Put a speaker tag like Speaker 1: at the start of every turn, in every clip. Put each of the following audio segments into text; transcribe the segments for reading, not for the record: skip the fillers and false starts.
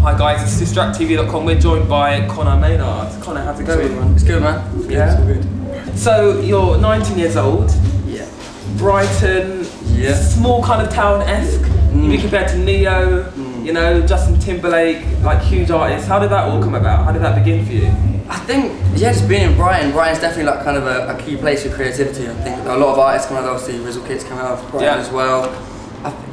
Speaker 1: Hi guys, it's DistractTV.com. We're joined by Conor Maynard. Conor, how's it going?
Speaker 2: Man. It's good, man.
Speaker 1: Yeah?
Speaker 2: It's all good.
Speaker 1: So, you're 19 years old.
Speaker 2: Yeah.
Speaker 1: Brighton.
Speaker 2: Yeah.
Speaker 1: Small kind of town-esque. You be compared to Neo, you know, Justin Timberlake, like huge artists. How did that all come about? How did that begin for you?
Speaker 2: I think, yeah, just being in Brighton's definitely like kind of a key place for creativity. I think a lot of artists come out, obviously Rizzle Kids come out of Brighton as well.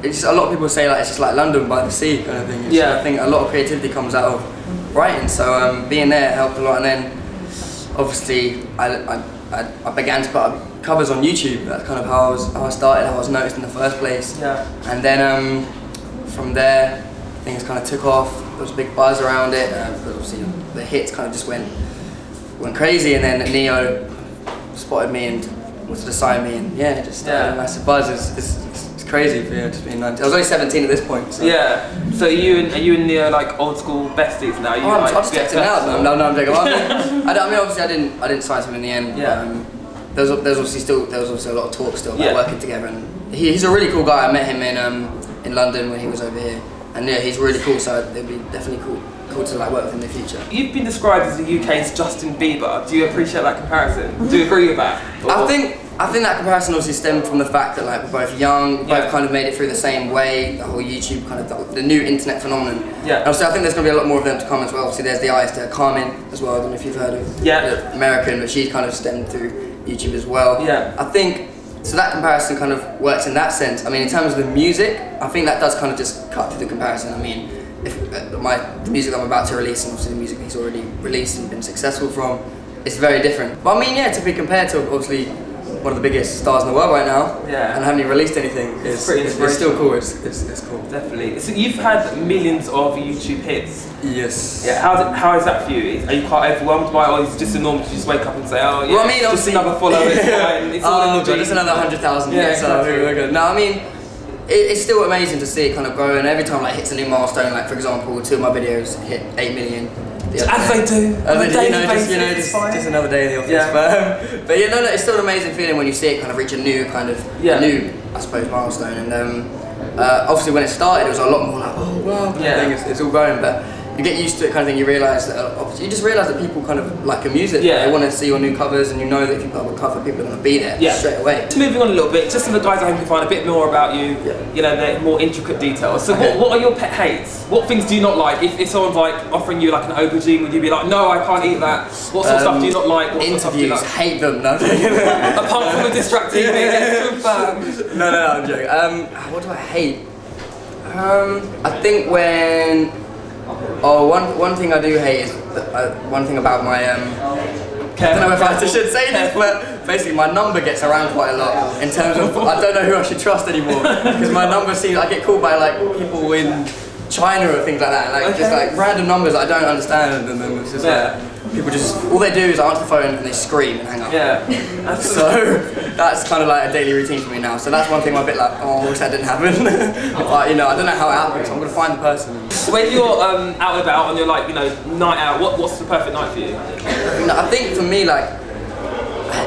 Speaker 2: It's just, a lot of people say like it's just like London by the sea kind of thing. I think a lot of creativity comes out of Brighton, so being there helped a lot. And then obviously I began to put up covers on YouTube. That's kind of how I started, how I was noticed in the first place. Yeah. And then from there things kind of took off. There was a big buzz around it, but obviously the hits kind of just went crazy. And then Neo spotted me and wanted to sign me, and yeah, just a massive buzz. It's crazy for just being 19. I was only 17 at this point. So. Yeah.
Speaker 1: So are you and Neo like old school besties now?
Speaker 2: I just checked it out. No, I'm joking. I mean, obviously I didn't sign him in the end.
Speaker 1: Yeah.
Speaker 2: There's obviously a lot of talk still about working together, and he's a really cool guy. I met him in London when he was over here, and yeah, he's really cool. So it'd be definitely cool to like work with him in the future.
Speaker 1: You've been described as the UK's Justin Bieber. Do you appreciate that comparison? Do you agree with that?
Speaker 2: I think that comparison obviously stemmed from the fact that like we're both young, both kind of made it through the same way, the whole YouTube kind of the new internet phenomenon. Yeah. And also I think there's going to be a lot more of them to come as well. Obviously there's the artist Carmen as well. I don't know if you've heard of American, but she's kind of stemmed through YouTube as well. Yeah. I think so that comparison kind of works in that sense. I mean, in terms of the music, I think that does kind of just cut through the comparison. I mean, if the music I'm about to release, and obviously the music he's already released and been successful from, it's very different. But I mean, yeah, to be compared to obviously one of the biggest stars in the world right now, and haven't even released anything, it's still cool. It's cool.
Speaker 1: Definitely. So you've had millions of YouTube hits.
Speaker 2: Yes.
Speaker 1: Yeah. How is that for you? Are you quite overwhelmed by it, or is it just a normal to just wake up and say, oh yeah,
Speaker 2: well, I mean,
Speaker 1: just another follower, it's fine. It's all in the
Speaker 2: just another 100,000 hits.
Speaker 1: Exactly.
Speaker 2: No, I mean, it's still amazing to see it kind of grow, and every time like hits a new milestone, like for example, 2 of my videos hit 8 million.
Speaker 1: As they do.
Speaker 2: Just another day in the office. Yeah. But yeah, no, it's still an amazing feeling when you see it kind of reach a new kind of I suppose milestone. And obviously when it started, it was a lot more like, oh wow, it's all growing. But you get used to it, kind of thing. You realise that you just realise that people kind of like your music. Yeah. They want to see your new covers, and you know that if you put up a cover, people are going to be there straight away.
Speaker 1: Just moving on a little bit, just so the guys at home can find a bit more about you. You know, the more intricate details. So what are your pet hates? What things do you not like? If someone's like offering you like an aubergine, would you be like, no, I can't eat that? What sort of stuff do you not like? What
Speaker 2: interviews,
Speaker 1: sort of stuff do you like?
Speaker 2: hate them. No.
Speaker 1: Apart from the Distract TV, it's confirmed.
Speaker 2: No, I'm joking. What do I hate? I think when one thing I do hate is one thing about my I don't know if I should say this, but basically my number gets around quite a lot in terms of I don't know who I should trust anymore, because my number seems, I get called by like people in China or things like that, like just like random numbers that I don't understand, and then it's just like people just, all they do is answer the phone and they scream and hang up. Yeah. So that's kind of like a daily routine for me now. So that's one thing I'm a bit like, oh, I wish that didn't happen. But you know, I don't know how it happens, so I'm gonna find the person.
Speaker 1: When you're out and about on your like, you know, night out, what's the perfect night for you?
Speaker 2: I think for me, like,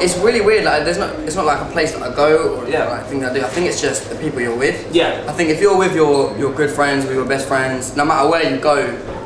Speaker 2: it's really weird. Like, it's not like a place that I go or like things I do. I think it's just the people you're with. Yeah. I think if you're with your good friends, with your best friends, no matter where you go,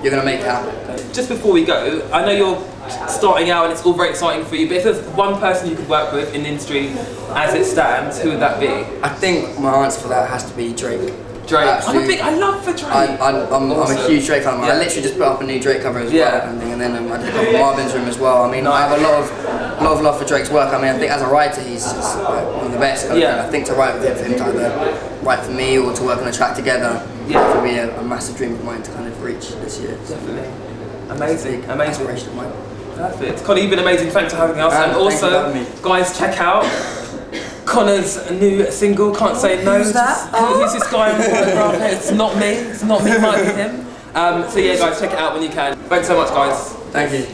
Speaker 2: you're gonna make it happen.
Speaker 1: Just before we go, I know you're starting out and it's all very exciting for you, but if there's one person you could work with in the industry as it stands, who would that be?
Speaker 2: I think my answer for that has to be Drake.
Speaker 1: Drake. I love for Drake.
Speaker 2: I'm a huge Drake fan. I literally just put up a new Drake cover as well, and then I did a couple of Marvin's Room as well. I mean, I have a lot of love for Drake's work. I mean, I think as a writer, he's just one of the best. I think to write with him, for him to either write for me or to work on a track together, that would be a massive dream of mine to kind of reach this year.
Speaker 1: Definitely. Amazing.
Speaker 2: Inspiration of mine.
Speaker 1: Perfect. Conor, you've been amazing. Thanks for having us. And also, guys, check out Conor's new single, Can't Say No.
Speaker 2: Who's that?
Speaker 1: Who's this guy on the photograph here? It's not me, it might be him. So yeah guys, check it out when you can. Thanks so much guys.
Speaker 2: Thank you.